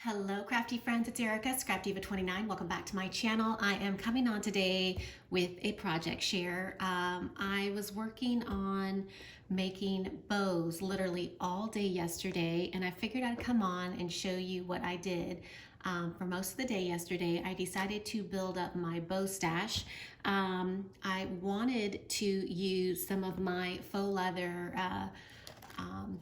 Hello crafty friends, it's Erica, Scrapdiva29. Welcome back to my channel. I am coming on today with a project share. I was working on making bows literally all day yesterday, and I figured I'd come on and show you what I did. For most of the day yesterday, I decided to build up my bow stash. I wanted to use some of my faux leather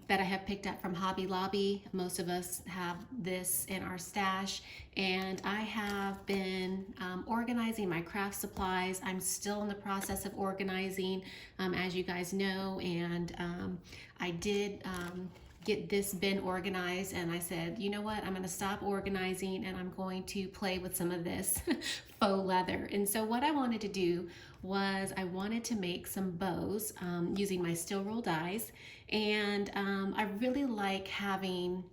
that I have picked up from Hobby Lobby. Most of us have this in our stash, and I have been organizing my craft supplies. I'm still in the process of organizing, as you guys know, and I did get this bin organized, and I said, you know what, I'm going to stop organizing and I'm going to play with some of this faux leather. And so what I wanted to do was I wanted to make some bows using my steel roll dies, and I really like having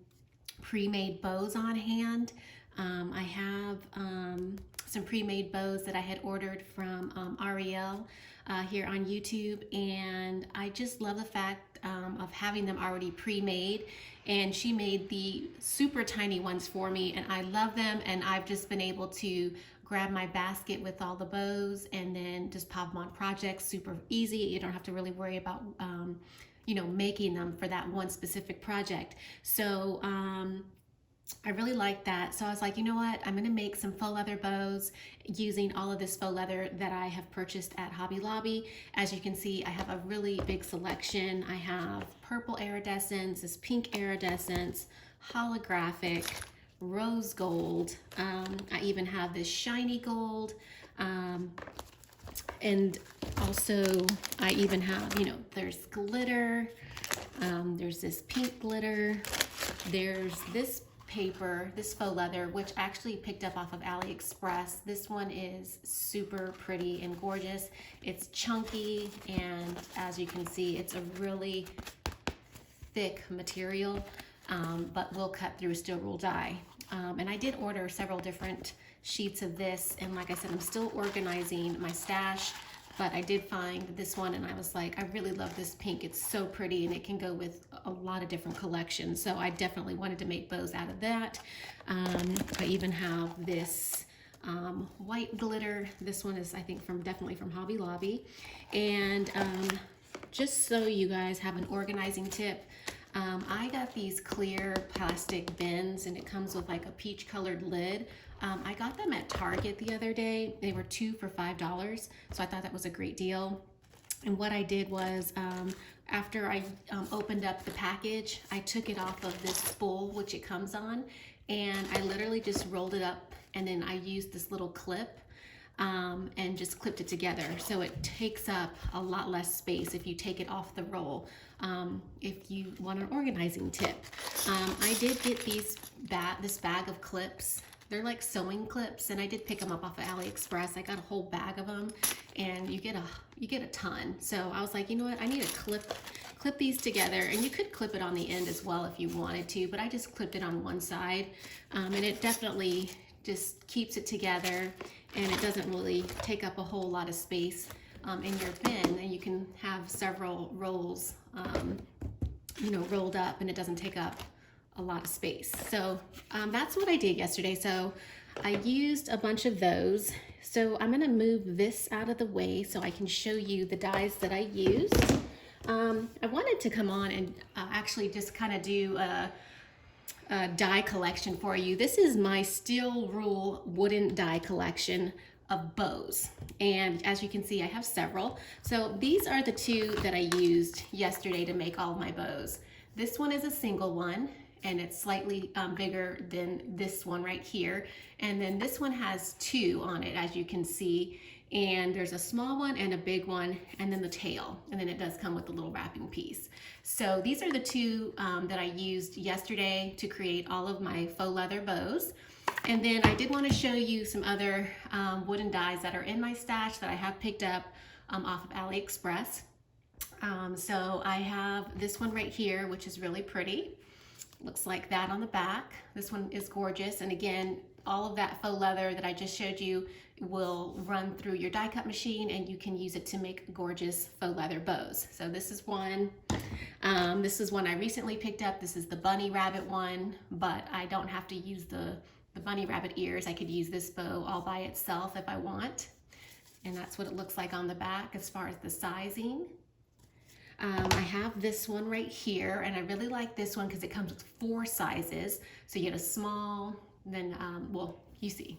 pre-made bows on hand. I have some pre-made bows that I had ordered from Ariel here on YouTube, and I just love the fact of having them already pre-made. And she made the super tiny ones for me, and I love them, and I've just been able to grab my basket with all the bows and then just pop them on projects super easy. You don't have to really worry about you know, making them for that one specific project. So I really like that. So I was like, you know what, I'm gonna make some faux leather bows using all of this faux leather that I have purchased at Hobby Lobby. As you can see, I have a really big selection. I have purple iridescence, this pink iridescence, holographic, rose gold. I even have this shiny gold. And also I even have, you know, there's glitter, there's this pink glitter, there's this paper, this faux leather, which I actually picked up off of AliExpress. This one is super pretty and gorgeous. It's chunky, and as you can see, it's a really thick material, but will cut through steel roll die. And I did order several different sheets of this, and like I said, I'm still organizing my stash, but I did find this one and I was like, I really love this pink. It's so pretty, and it can go with a lot of different collections. So I definitely wanted to make bows out of that. I even have this white glitter. This one is, I think, definitely from Hobby Lobby. And just so you guys have an organizing tip, I got these clear plastic bins, and it comes with like a peach colored lid. I got them at Target the other day. They were 2 for $5, so I thought that was a great deal. And what I did was, after I opened up the package, I took it off of this spool, which it comes on, and I literally just rolled it up, and then I used this little clip and just clipped it together. So it takes up a lot less space if you take it off the roll. If you want an organizing tip, I did get this bag of clips. They're like sewing clips, and I did pick them up off of AliExpress. I got a whole bag of them, and you get a ton. So I was like, you know what, I need to clip these together, and you could clip it on the end as well if you wanted to, but I just clipped it on one side, and it definitely just keeps it together, and it doesn't really take up a whole lot of space in your bin, and you can have several rolls you know, rolled up, and it doesn't take up a lot of space. So that's what I did yesterday. So I used a bunch of those. So I'm gonna move this out of the way so I can show you the dies that I used. I wanted to come on and actually just kind of do a die collection for you. This is my steel rule wooden die collection of bows, and as you can see, I have several. So these are the two that I used yesterday to make all of my bows. This one is a single one, and it's slightly bigger than this one right here, and then this one has two on it, as you can see, and there's a small one and a big one, and then the tail, and then it does come with a little wrapping piece. So these are the two that I used yesterday to create all of my faux leather bows. And then I did want to show you some other wooden dies that are in my stash that I have picked up off of AliExpress. So I have this one right here, which is really pretty. Looks like that on the back. This one is gorgeous, and again, all of that faux leather that I just showed you will run through your die cut machine, and you can use it to make gorgeous faux leather bows. So this is one. This is one I recently picked up. This is the bunny rabbit one, but I don't have to use the bunny rabbit ears. I could use this bow all by itself if I want. And that's what it looks like on the back as far as the sizing. I have this one right here, and I really like this one because it comes with 4 sizes. So you get a small, then, well, you see,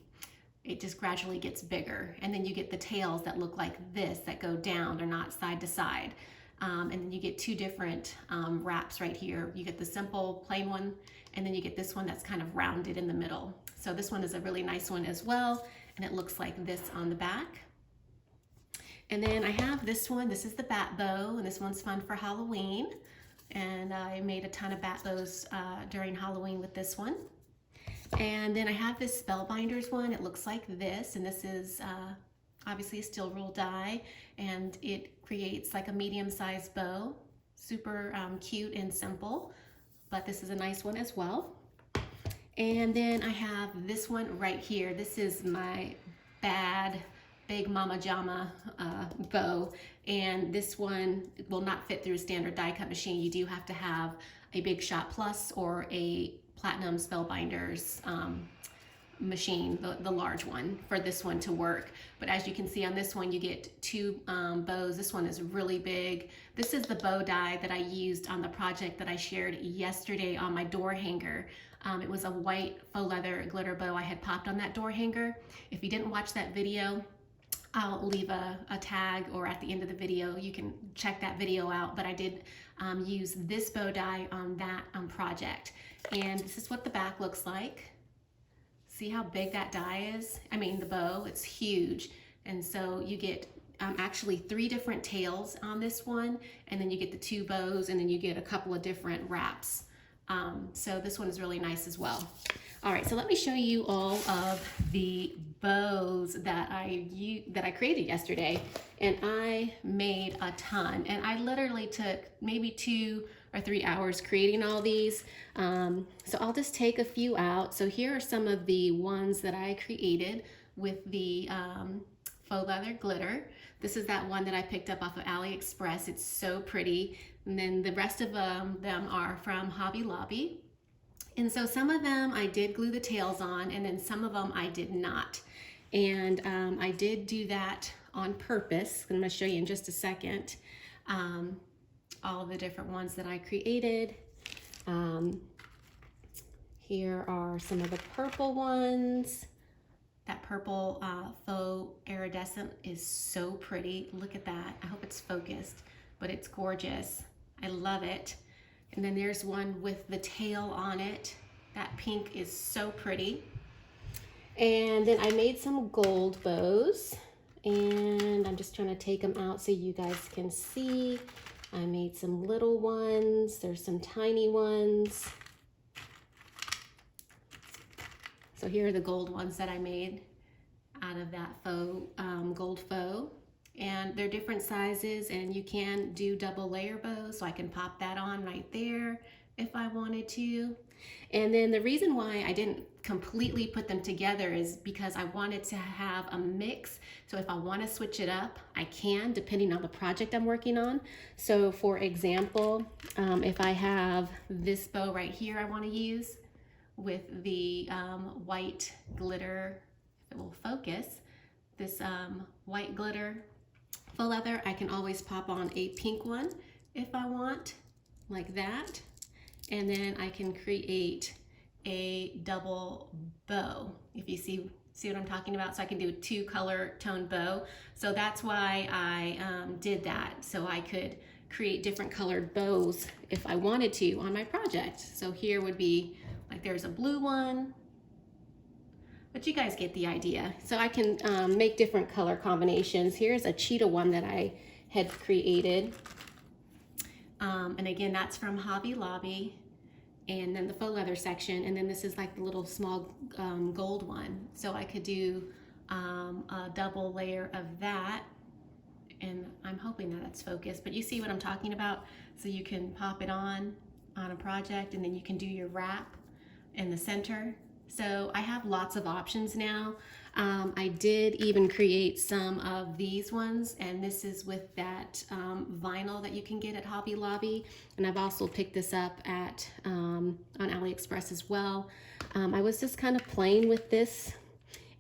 it just gradually gets bigger. And then you get the tails that look like this, that go down, they're not side to side. And then you get 2 different wraps right here. You get the simple plain one, and then you get this one that's kind of rounded in the middle. So this one is a really nice one as well, and it looks like this on the back. And then I have this one. This is the bat bow, and this one's fun for Halloween. And I made a ton of bat bows during Halloween with this one. And then I have this Spellbinders one. It looks like this, and this is obviously a steel roll die, and it creates like a medium-sized bow. Super cute and simple, but this is a nice one as well. And then I have this one right here. This is my Big Mama Jama bow, and this one will not fit through a standard die cut machine. You do have to have a Big Shot Plus or a Platinum Spellbinders machine, the large one, for this one to work. But as you can see on this one, you get 2 bows. This one is really big. This is the bow die that I used on the project that I shared yesterday on my door hanger. It was a white faux leather glitter bow I had popped on that door hanger. If you didn't watch that video, I'll leave a tag, or at the end of the video you can check that video out. But I did use this bow die on that project, and this is what the back looks like. See how big that die is? I mean, the bow, it's huge. And so you get actually 3 different tails on this one, and then you get the 2 bows, and then you get a couple of different wraps. So this one is really nice as well. All right, so let me show you all of the bows that I created yesterday, and I made a ton. And I literally took maybe 2 or 3 hours creating all these. So I'll just take a few out. So here are some of the ones that I created with the faux leather glitter. This is that one that I picked up off of AliExpress. It's so pretty. And then the rest of them are from Hobby Lobby. And so some of them I did glue the tails on, and then some of them I did not. And I did do that on purpose. I'm going to show you in just a second all of the different ones that I created. Here are some of the purple ones. That purple faux iridescent is so pretty. Look at that. I hope it's focused, but it's gorgeous. I love it. And then there's one with the tail on it. That pink is so pretty. And then I made some gold bows, and I'm just trying to take them out so you guys can see. I made some little ones. There's some tiny ones. So here are the gold ones that I made out of that faux, gold faux. And they're different sizes, and you can do double layer bows, so I can pop that on right there if I wanted to. And then the reason why I didn't completely put them together is because I wanted to have a mix. So if I want to switch it up, I can, depending on the project I'm working on. So for example, if I have this bow right here I want to use with the white glitter, if it will focus, this white glitter faux leather, I can always pop on a pink one if I want, like that. And then I can create a double bow, if you see what I'm talking about. So I can do a 2 color tone bow. So that's why I did that, so I could create different colored bows if I wanted to on my project. So here would be, like, there's a blue one, but you guys get the idea. So I can make different color combinations. Here's a cheetah one that I had created. And again, that's from Hobby Lobby. And then the faux leather section. And then this is like the little small gold one. So I could do a double layer of that. And I'm hoping that it's focused, but you see what I'm talking about? So you can pop it on a project, and then you can do your wrap in the center. So I have lots of options now. I did even create some of these ones, and this is with that vinyl that you can get at Hobby Lobby. And I've also picked this up at on AliExpress as well. I was just kind of playing with this,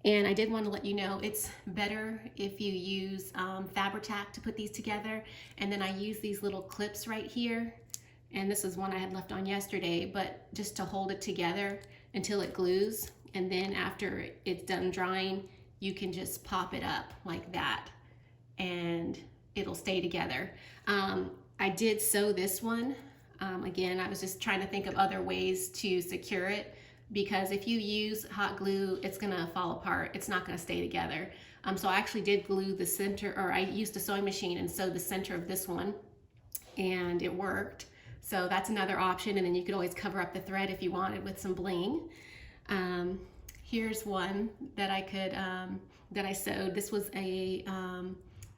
and I did want to let you know it's better if you use Fabri-Tac to put these together. And then I use these little clips right here, and this is one I had left on yesterday, but just to hold it together until it glues. And then after it's done drying, you can just pop it up like that and it'll stay together. I did sew this one. Again, I was just trying to think of other ways to secure it, because if you use hot glue, it's gonna fall apart. It's not gonna stay together. So I actually did glue the center, or I used a sewing machine and sewed the center of this one, and it worked. So that's another option. And then you could always cover up the thread if you wanted with some bling. Here's one that I could, that I sewed. This was a,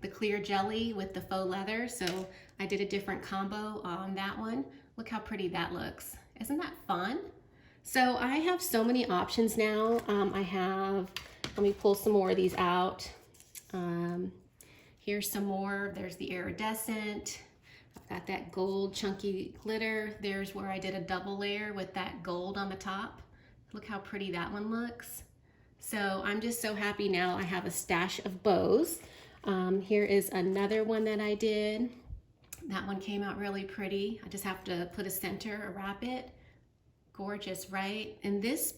the clear jelly with the faux leather. So I did a different combo on that one. Look how pretty that looks. Isn't that fun? So I have so many options now. I have, let me pull some more of these out. Here's some more. There's the iridescent. I've got that gold chunky glitter. There's where I did a double layer with that gold on the top. Look how pretty that one looks. So I'm just so happy now I have a stash of bows. Here is another one that I did. That one came out really pretty. I just have to put a center or wrap it. Gorgeous, right? And this,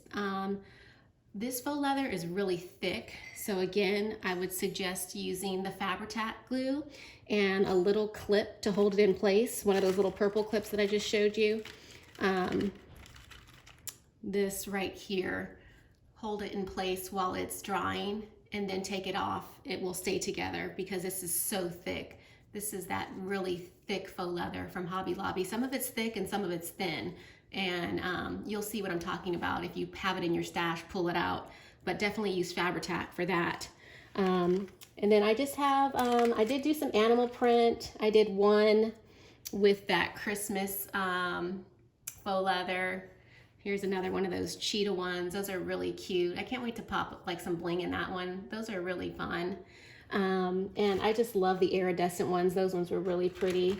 this faux leather is really thick. So again, I would suggest using the Fabri-Tac glue and a little clip to hold it in place. One of those little purple clips that I just showed you. This right here, hold it in place while it's drying and then take it off. It will stay together because this is so thick. This is that really thick faux leather from Hobby Lobby. Some of it's thick and some of it's thin. And you'll see what I'm talking about. If you have it in your stash, pull it out. But definitely use Fabri-Tac for that. And then I just have, I did do some animal print. I did one with that Christmas faux leather. Here's another one of those cheetah ones. Those are really cute. I can't wait to pop like some bling in that one. Those are really fun. And I just love the iridescent ones. Those ones were really pretty.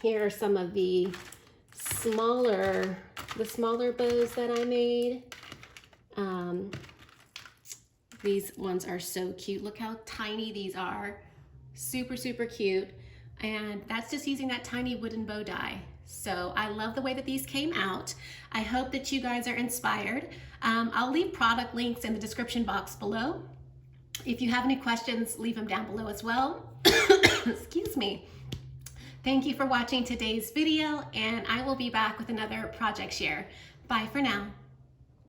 Here are some of the smaller bows that I made. These ones are so cute. Look how tiny these are. Super, super cute. And that's just using that tiny wooden bow die. So I love the way that these came out. I hope that you guys are inspired. I'll leave product links in the description box below. If you have any questions, leave them down below as well. Excuse me. Thank you for watching today's video, and I will be back with another project share. Bye for now.